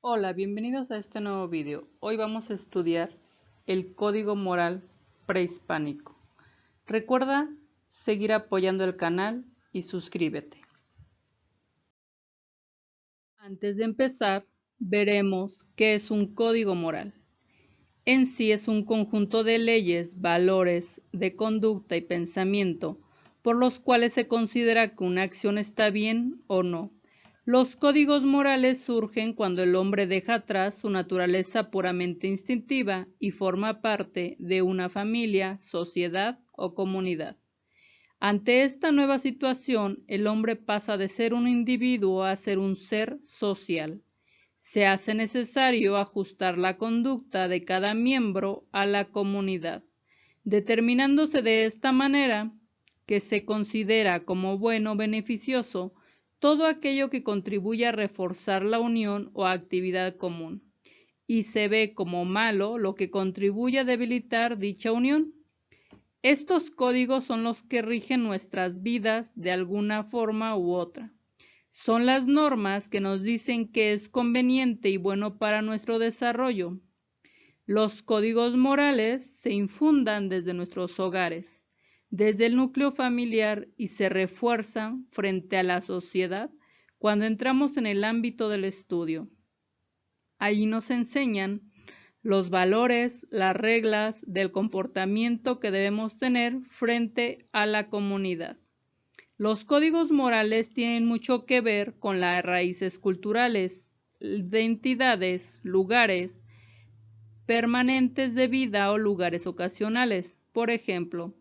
Hola, bienvenidos a este nuevo video. Hoy vamos a estudiar el código moral prehispánico. Recuerda seguir apoyando el canal y suscríbete. Antes de empezar, veremos qué es un código moral. En sí es un conjunto de leyes, valores, de conducta y pensamiento por los cuales se considera que una acción está bien o no. Los códigos morales surgen cuando el hombre deja atrás su naturaleza puramente instintiva y forma parte de una familia, sociedad o comunidad. Ante esta nueva situación, el hombre pasa de ser un individuo a ser un ser social. Se hace necesario ajustar la conducta de cada miembro a la comunidad, determinándose de esta manera que se considera como bueno o beneficioso todo aquello que contribuye a reforzar la unión o actividad común, y se ve como malo lo que contribuye a debilitar dicha unión. Estos códigos son los que rigen nuestras vidas de alguna forma u otra. Son las normas que nos dicen que es conveniente y bueno para nuestro desarrollo. Los códigos morales se infundan desde nuestros hogares, desde el núcleo familiar y se refuerzan frente a la sociedad cuando entramos en el ámbito del estudio. Allí nos enseñan los valores, las reglas del comportamiento que debemos tener frente a la comunidad. Los códigos morales tienen mucho que ver con las raíces culturales, identidades, lugares permanentes de vida o lugares ocasionales. Por ejemplo,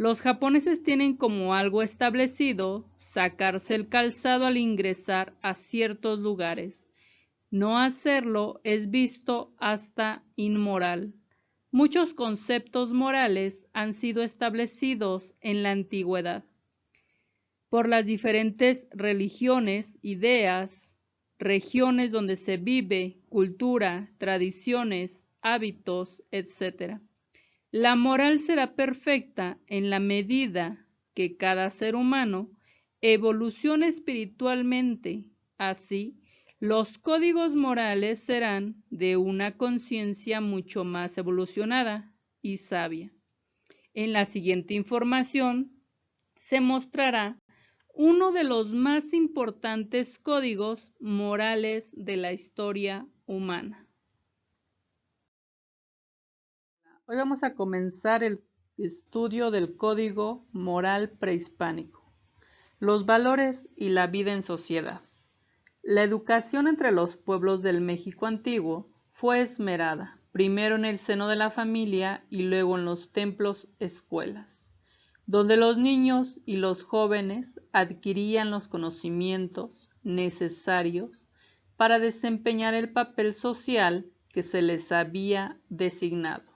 los japoneses tienen como algo establecido sacarse el calzado al ingresar a ciertos lugares. No hacerlo es visto hasta inmoral. Muchos conceptos morales han sido establecidos en la antigüedad por las diferentes religiones, ideas, regiones donde se vive, cultura, tradiciones, hábitos, etc. La moral será perfecta en la medida que cada ser humano evolucione espiritualmente. Así, los códigos morales serán de una conciencia mucho más evolucionada y sabia. En la siguiente información se mostrará uno de los más importantes códigos morales de la historia humana. Hoy vamos a comenzar el estudio del código moral prehispánico, los valores y la vida en sociedad. La educación entre los pueblos del México antiguo fue esmerada, primero en el seno de la familia y luego en los templos escuelas, donde los niños y los jóvenes adquirían los conocimientos necesarios para desempeñar el papel social que se les había designado.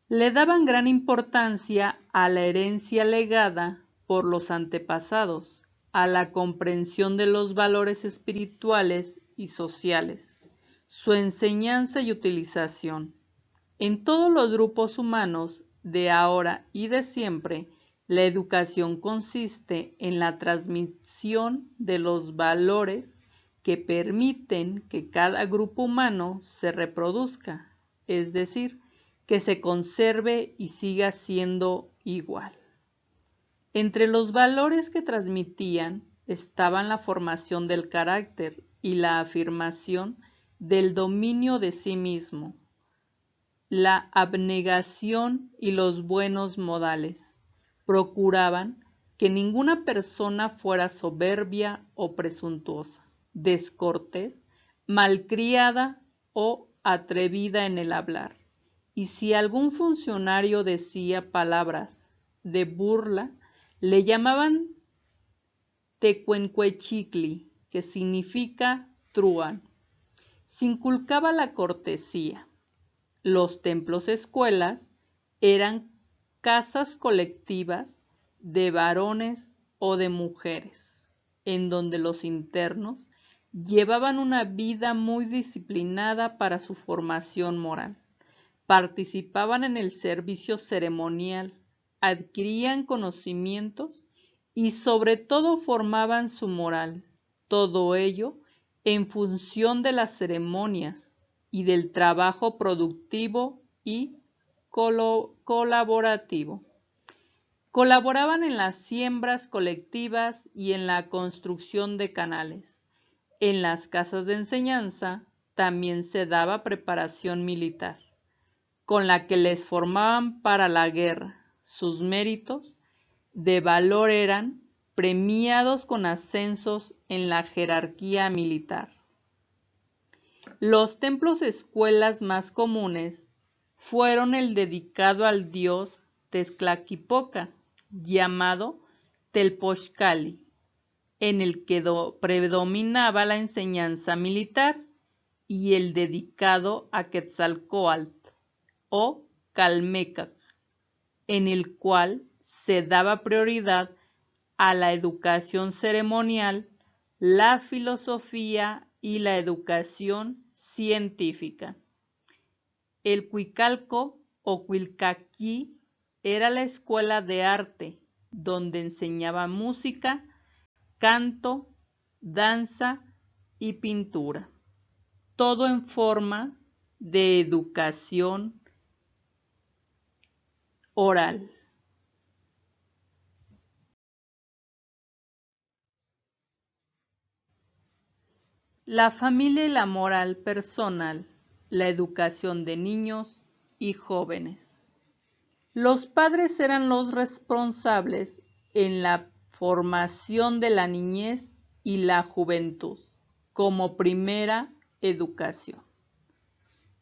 Le daban gran importancia a la herencia legada por los antepasados, a la comprensión de los valores espirituales y sociales, su enseñanza y utilización. En todos los grupos humanos de ahora y de siempre, la educación consiste en la transmisión de los valores que permiten que cada grupo humano se reproduzca, es decir, que se conserve y siga siendo igual. Entre los valores que transmitían estaban la formación del carácter y la afirmación del dominio de sí mismo, la abnegación y los buenos modales. Procuraban que ninguna persona fuera soberbia o presuntuosa, descortés, malcriada o atrevida en el hablar. Y si algún funcionario decía palabras de burla, le llamaban tecuencuechicli, que significa truán. Se inculcaba la cortesía. Los templos escuelas eran casas colectivas de varones o de mujeres, en donde los internos llevaban una vida muy disciplinada para su formación moral. Participaban en el servicio ceremonial, adquirían conocimientos y sobre todo formaban su moral, todo ello en función de las ceremonias y del trabajo productivo y colaborativo. Colaboraban en las siembras colectivas y en la construcción de canales. En las casas de enseñanza también se daba preparación militar, con la que les formaban para la guerra. Sus méritos de valor eran premiados con ascensos en la jerarquía militar. Los templos escuelas más comunes fueron el dedicado al dios Tezcatlipoca, llamado Telpochcali, en el que predominaba la enseñanza militar, y el dedicado a Quetzalcóatl o Calmecac, en el cual se daba prioridad a la educación ceremonial, la filosofía y la educación científica. El Cuicalco o Cuilcaqui era la escuela de arte, donde enseñaba música, canto, danza y pintura, todo en forma de educación oral. La familia y la moral personal, la educación de niños y jóvenes. Los padres eran los responsables en la formación de la niñez y la juventud como primera educación.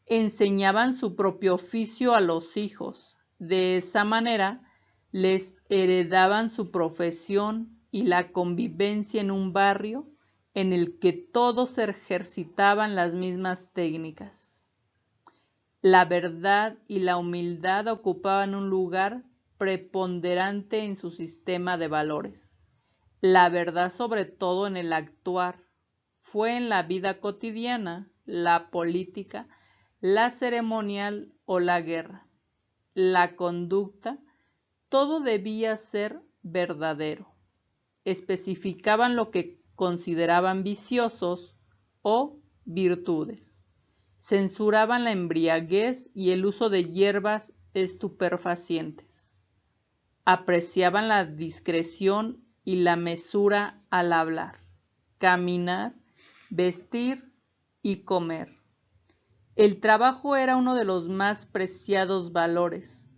Enseñaban su propio oficio a los hijos. De esa manera les heredaban su profesión y la convivencia en un barrio en el que todos ejercitaban las mismas técnicas. La verdad y la humildad ocupaban un lugar preponderante en su sistema de valores. La verdad, sobre todo en el actuar, fue en la vida cotidiana, la política, la ceremonial o la guerra. La conducta, todo debía ser verdadero. Especificaban lo que consideraban viciosos o virtudes. Censuraban la embriaguez y el uso de hierbas estupefacientes. Apreciaban la discreción y la mesura al hablar, caminar, vestir y comer. El trabajo era uno de los más preciados valores.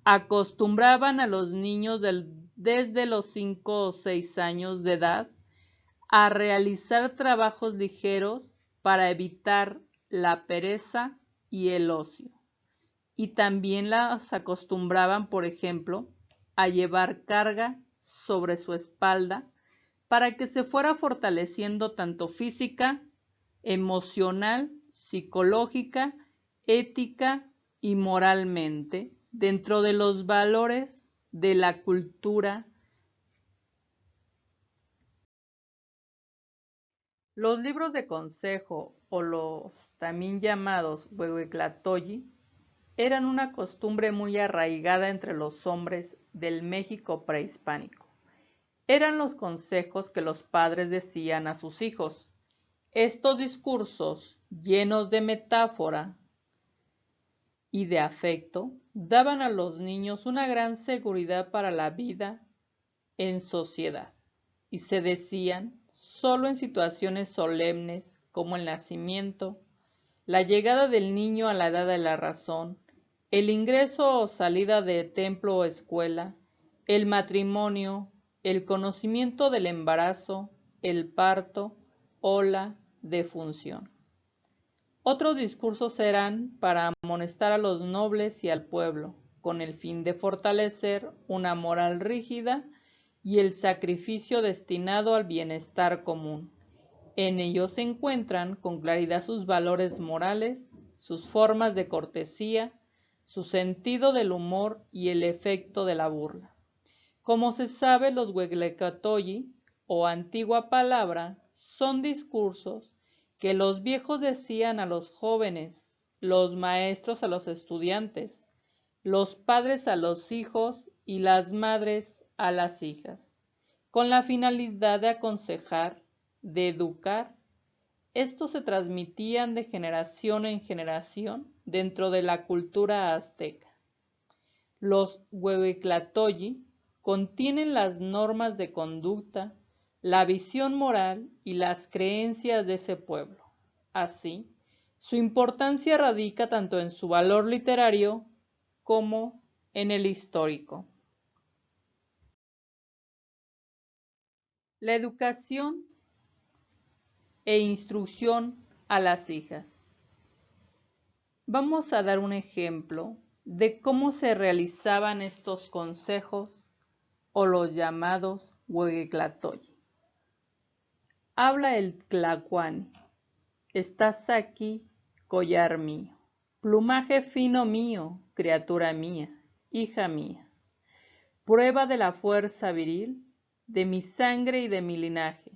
Acostumbraban a los niños desde los 5 o 6 años de edad a realizar trabajos ligeros para evitar la pereza y el ocio. Y también las acostumbraban, por ejemplo, a llevar carga sobre su espalda para que se fuera fortaleciendo tanto física, emocional, psicológica, ética y moralmente dentro de los valores de la cultura. Los libros de consejo o los también llamados huehuetlatoyi eran una costumbre muy arraigada entre los hombres del México prehispánico. Eran los consejos que los padres decían a sus hijos. Estos discursos, llenos de metáfora y de afecto, daban a los niños una gran seguridad para la vida en sociedad, y se decían solo en situaciones solemnes como el nacimiento, la llegada del niño a la edad de la razón, el ingreso o salida de templo o escuela, el matrimonio, el conocimiento del embarazo, el parto o la defunción. Otros discursos eran para amonestar a los nobles y al pueblo, con el fin de fortalecer una moral rígida y el sacrificio destinado al bienestar común. En ellos se encuentran con claridad sus valores morales, sus formas de cortesía, su sentido del humor y el efecto de la burla. Como se sabe, los huehuetlatoyi, o antigua palabra, son discursos que los viejos decían a los jóvenes, los maestros a los estudiantes, los padres a los hijos y las madres a las hijas, con la finalidad de aconsejar, de educar Estos se transmitían de generación en generación dentro de la cultura azteca. Los huehuetlatoyi contienen las normas de conducta, la visión moral y las creencias de ese pueblo. Así, su importancia radica tanto en su valor literario como en el histórico. La educación e instrucción a las hijas. Vamos a dar un ejemplo de cómo se realizaban estos consejos o los llamados huehuetlatoyi. Habla el tlacuani. Estás aquí, collar mío, plumaje fino mío, criatura mía, hija mía, prueba de la fuerza viril, de mi sangre y de mi linaje.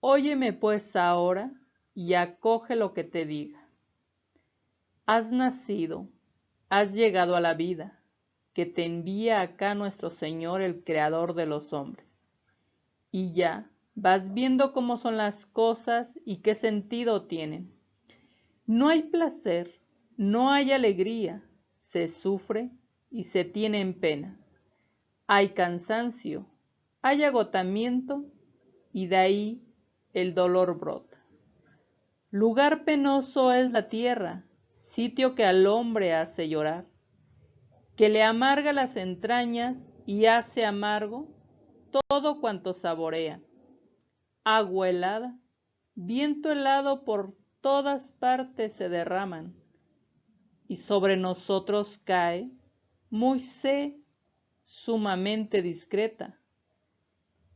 Óyeme pues ahora y acoge lo que te diga. Has nacido, has llegado a la vida, que te envía acá nuestro Señor el Creador de los hombres. Y ya vas viendo cómo son las cosas y qué sentido tienen. No hay placer, no hay alegría, se sufre y se tienen penas. Hay cansancio, hay agotamiento y de ahí el dolor brota. Lugar penoso es la tierra, sitio que al hombre hace llorar, que le amarga las entrañas y hace amargo todo cuanto saborea. Agua helada, viento helado por todas partes se derraman, y sobre nosotros cae, muy sumamente discreta.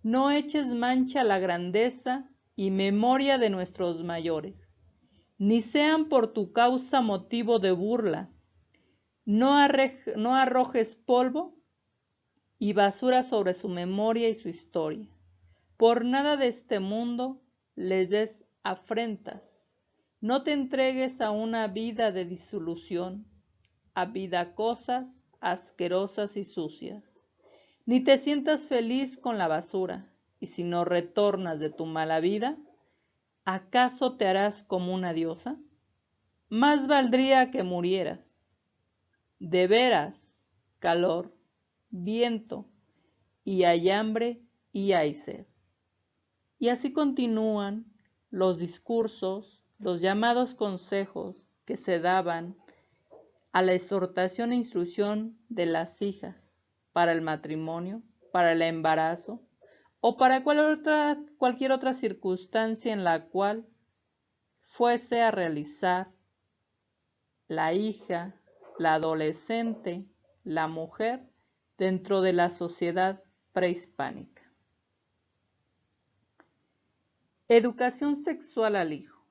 No eches mancha a la grandeza y memoria de nuestros mayores, ni sean por tu causa motivo de burla. No arrojes polvo y basura sobre su memoria y su historia. Por nada de este mundo les des afrentas. No te entregues a una vida de disolución, a vida cosas asquerosas y sucias. Ni te sientas feliz con la basura, y si no retornas de tu mala vida, ¿acaso te harás como una diosa? Más valdría que murieras. De veras, calor, viento, y hay hambre y hay sed. Y así continúan los discursos, los llamados consejos que se daban a la exhortación e instrucción de las hijas para el matrimonio, para el embarazo o para cualquier otra circunstancia en la cual fuese a realizar la hija, la adolescente, la mujer dentro de la sociedad prehispánica. Educación sexual al hijo.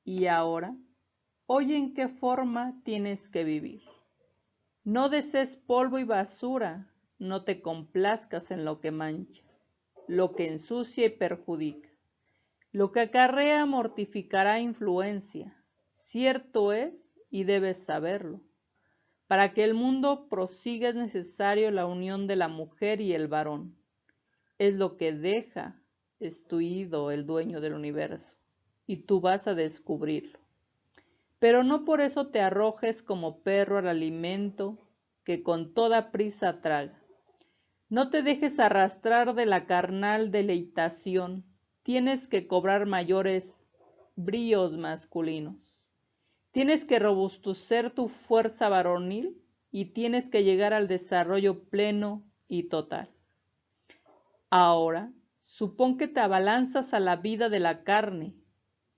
Y ahora, oye en qué forma tienes que vivir. No desees polvo y basura, no te complazcas en lo que mancha, lo que ensucia y perjudica. Lo que acarrea mortificará influencia, cierto es y debes saberlo. Para que el mundo prosiga es necesario la unión de la mujer y el varón. Es lo que deja estuído el dueño del universo, y tú vas a descubrirlo. Pero no por eso te arrojes como perro al alimento que con toda prisa traga. No te dejes arrastrar de la carnal deleitación, tienes que cobrar mayores bríos masculinos. Tienes que robustecer tu fuerza varonil y tienes que llegar al desarrollo pleno y total. Ahora, supón que te abalanzas a la vida de la carne,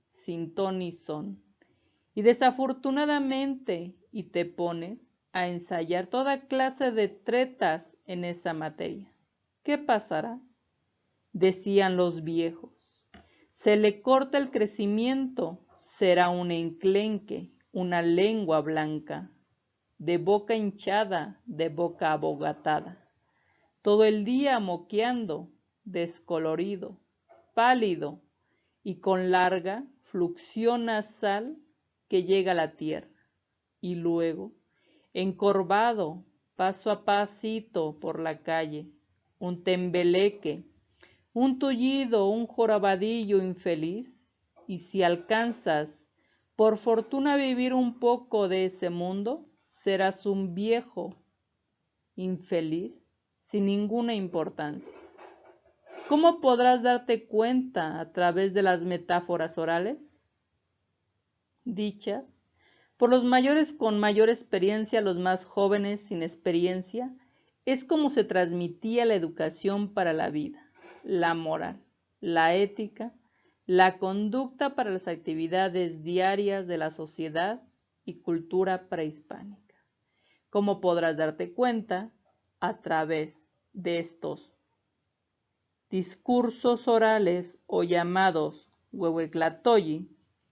sin ton ni son, y desafortunadamente, y te pones a ensayar toda clase de tretas en esa materia. ¿Qué pasará? Decían los viejos. Se le corta el crecimiento, será un enclenque, una lengua blanca, de boca hinchada, de boca abogatada, todo el día moqueando, descolorido, pálido y con larga fluxión nasal que llega a la tierra, y luego, encorvado, paso a pasito por la calle, un tembeleque, un tullido, un jorobadillo infeliz, y si alcanzas por fortuna vivir un poco de ese mundo, serás un viejo infeliz sin ninguna importancia. ¿Cómo podrás darte cuenta a través de las metáforas orales? Dichas por los mayores con mayor experiencia, los más jóvenes sin experiencia, es como se transmitía la educación para la vida, la moral, la ética, la conducta para las actividades diarias de la sociedad y cultura prehispánica. ¿Cómo podrás darte cuenta? A través de estos discursos orales o llamados huehuetlatoyi,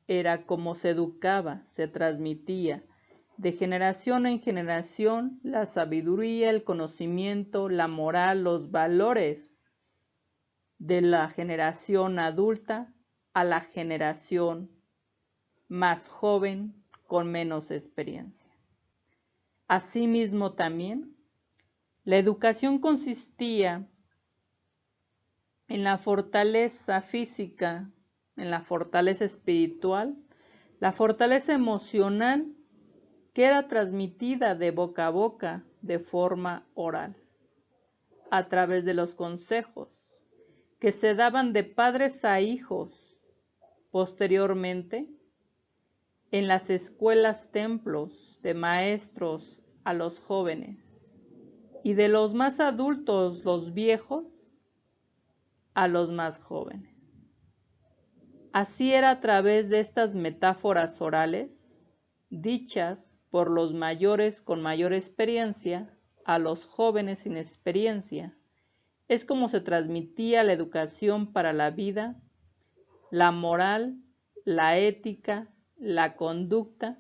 era como se educaba, se transmitía de generación en generación la sabiduría, el conocimiento, la moral, los valores de la generación adulta a la generación más joven con menos experiencia. Asimismo también, la educación consistía en la fortaleza física, en la fortaleza espiritual, la fortaleza emocional que era transmitida de boca a boca de forma oral, a través de los consejos que se daban de padres a hijos, posteriormente en las escuelas templos de maestros a los jóvenes y de los más adultos, los viejos, a los más jóvenes. Así era a través de estas metáforas orales, dichas por los mayores con mayor experiencia a los jóvenes sin experiencia, es como se transmitía la educación para la vida, la moral, la ética, la conducta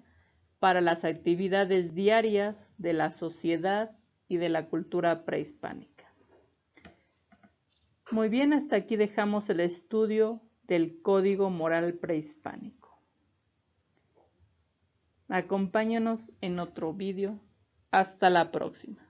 para las actividades diarias de la sociedad y de la cultura prehispánica. Muy bien, hasta aquí dejamos el estudio del Código Moral Prehispánico. Acompáñanos en otro vídeo. Hasta la próxima.